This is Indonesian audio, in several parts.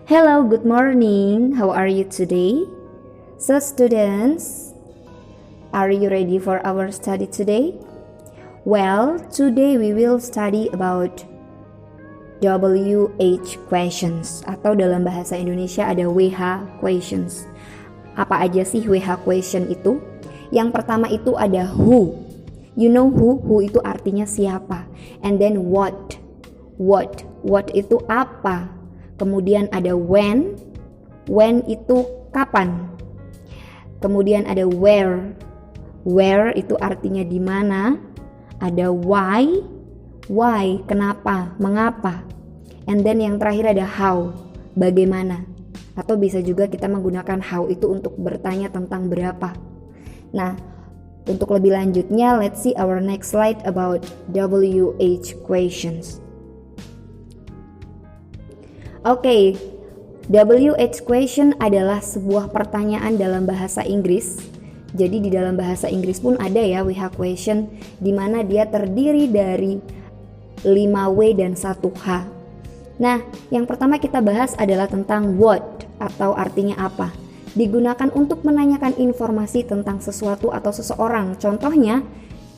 Hello, good morning. How are you today? So students, are you ready for our study today? Well, today we will study about WH questions atau dalam bahasa Indonesia ada WH questions. Apa aja sih WH question itu? Yang pertama itu ada who. You know who? Who itu artinya siapa. And then what. What itu apa? Kemudian ada when itu kapan. Kemudian ada where itu artinya di mana. Ada why kenapa, mengapa. And then yang terakhir ada how, bagaimana. Atau bisa juga kita menggunakan how itu untuk bertanya tentang berapa. Nah, untuk lebih lanjutnya, let's see our next slide about WH questions. Oke, WH question adalah sebuah pertanyaan dalam bahasa Inggris. Jadi di dalam bahasa Inggris pun ada ya WH question, di mana dia terdiri dari 5W dan 1H. Nah, yang pertama kita bahas adalah tentang what atau artinya apa. Digunakan untuk menanyakan informasi tentang sesuatu atau seseorang. Contohnya,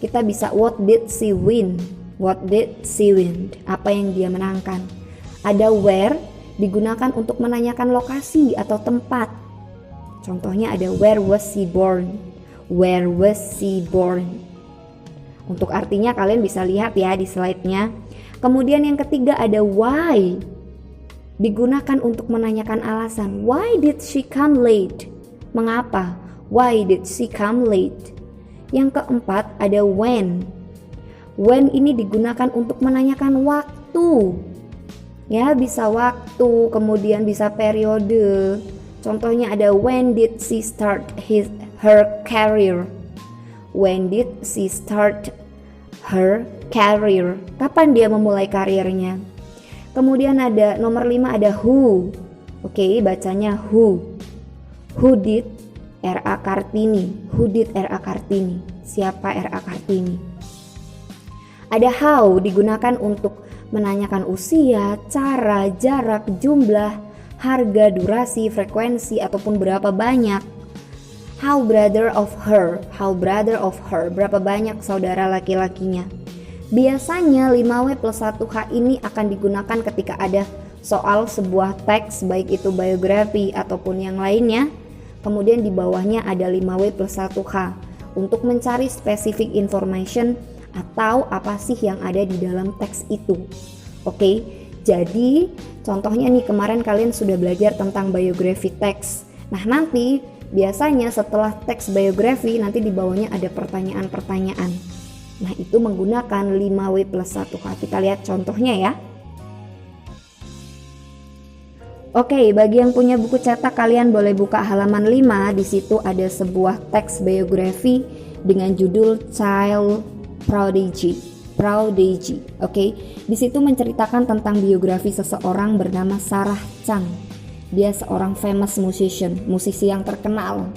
kita bisa what did she win? What did she win? Apa yang dia menangkan? Ada where, digunakan untuk menanyakan lokasi atau tempat. Contohnya ada where was she born? Where was she born? Untuk artinya kalian bisa lihat ya di slide-nya. Kemudian yang ketiga ada why. Digunakan untuk menanyakan alasan. Why did she come late? Mengapa? Why did she come late? Yang keempat ada when. When ini digunakan untuk menanyakan waktu. Ya, bisa waktu, kemudian bisa periode. Contohnya ada when did she start her career? When did she start her career? Kapan dia memulai karirnya? Kemudian ada nomor 5 ada who. Oke, bacanya who. Who did R.A. Kartini? Who did R.A. Kartini? Siapa R.A. Kartini? Ada how, digunakan untuk menanyakan usia, cara, jarak, jumlah, harga, durasi, frekuensi, ataupun berapa banyak. How brother of her, berapa banyak saudara laki-lakinya. Biasanya 5W plus 1H ini akan digunakan ketika ada soal sebuah teks, baik itu biografi ataupun yang lainnya. Kemudian di bawahnya ada 5W plus 1H untuk mencari specific information atau apa sih yang ada di dalam teks itu. Oke, jadi contohnya nih kemarin kalian sudah belajar tentang biografi teks. Nah nanti biasanya setelah teks biografi nanti di bawahnya ada pertanyaan-pertanyaan. Nah itu menggunakan 5W plus 1H. Kita lihat contohnya ya. Oke, bagi yang punya buku cetak kalian boleh buka halaman 5. Di situ ada sebuah teks biografi dengan judul Child Prodigy. Oke. Di situ menceritakan tentang biografi seseorang bernama Sarah Chang. Dia seorang famous musisi yang terkenal.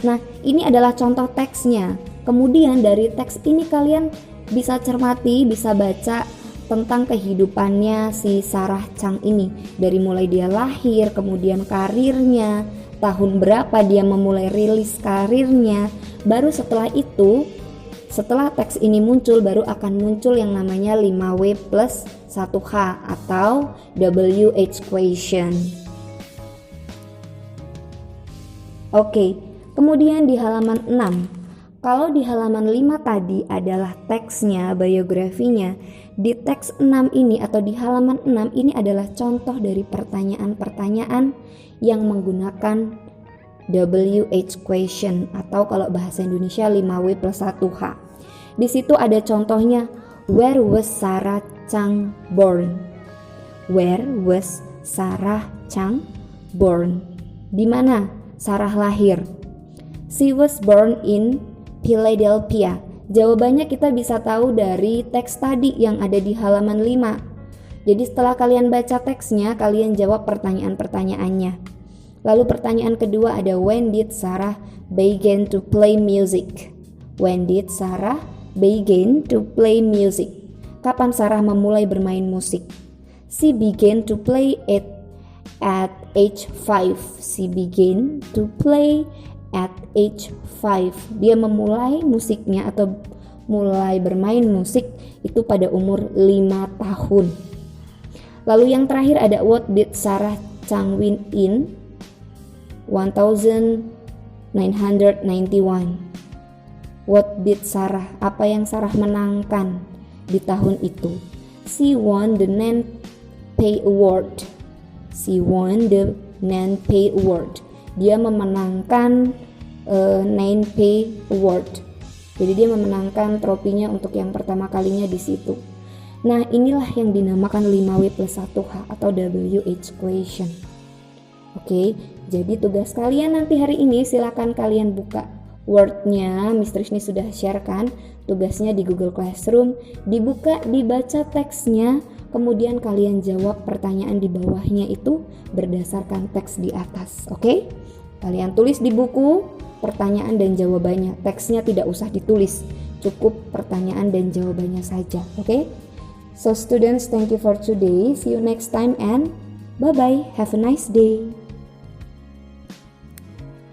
Nah, ini adalah contoh teksnya. Kemudian dari teks ini kalian bisa cermati, bisa baca tentang kehidupannya si Sarah Chang ini. Dari mulai dia lahir, kemudian karirnya, tahun berapa dia memulai rilis karirnya. Baru setelah itu, setelah teks ini muncul, baru akan muncul yang namanya 5W plus 1H atau WH question. Oke, kemudian di halaman 6. Kalau di halaman 5 tadi adalah teksnya, biografinya, di teks 6 ini atau di halaman 6 ini adalah contoh dari pertanyaan-pertanyaan yang menggunakan WH question atau kalau bahasa Indonesia 5W plus 1H. Di situ ada contohnya, where was Sarah Chang born? Where was Sarah Chang born? Di mana Sarah lahir? She was born in Philadelphia. Jawabannya kita bisa tahu dari teks tadi yang ada di halaman 5. Jadi setelah kalian baca teksnya, kalian jawab pertanyaan-pertanyaannya. Lalu pertanyaan kedua ada when did Sarah begin to play music? When did Sarah begin to play music? Kapan Sarah memulai bermain musik? She began to play it At age 5, she began to play at age 5. Dia memulai musiknya atau mulai bermain musik itu pada umur 5 tahun. Lalu yang terakhir ada what did Sarah Chang-win in 1991. What did Sarah? Apa yang Sarah menangkan di tahun itu? She won the Nanpei Award. She won the Nanpei Award. Dia memenangkan Nanpei Award. Jadi dia memenangkan tropinya untuk yang pertama kalinya di situ. Nah, inilah yang dinamakan 5W+1H atau WH question. Oke, jadi tugas kalian nanti hari ini silakan kalian buka Word-nya, Miss Trisni sudah sharekan tugasnya di Google Classroom, dibuka, dibaca teksnya, kemudian kalian jawab pertanyaan di bawahnya itu berdasarkan teks di atas. Oke? Kalian tulis di buku pertanyaan dan jawabannya. Teksnya tidak usah ditulis, cukup pertanyaan dan jawabannya saja. Oke? So students, thank you for today. See you next time and bye-bye. Have a nice day.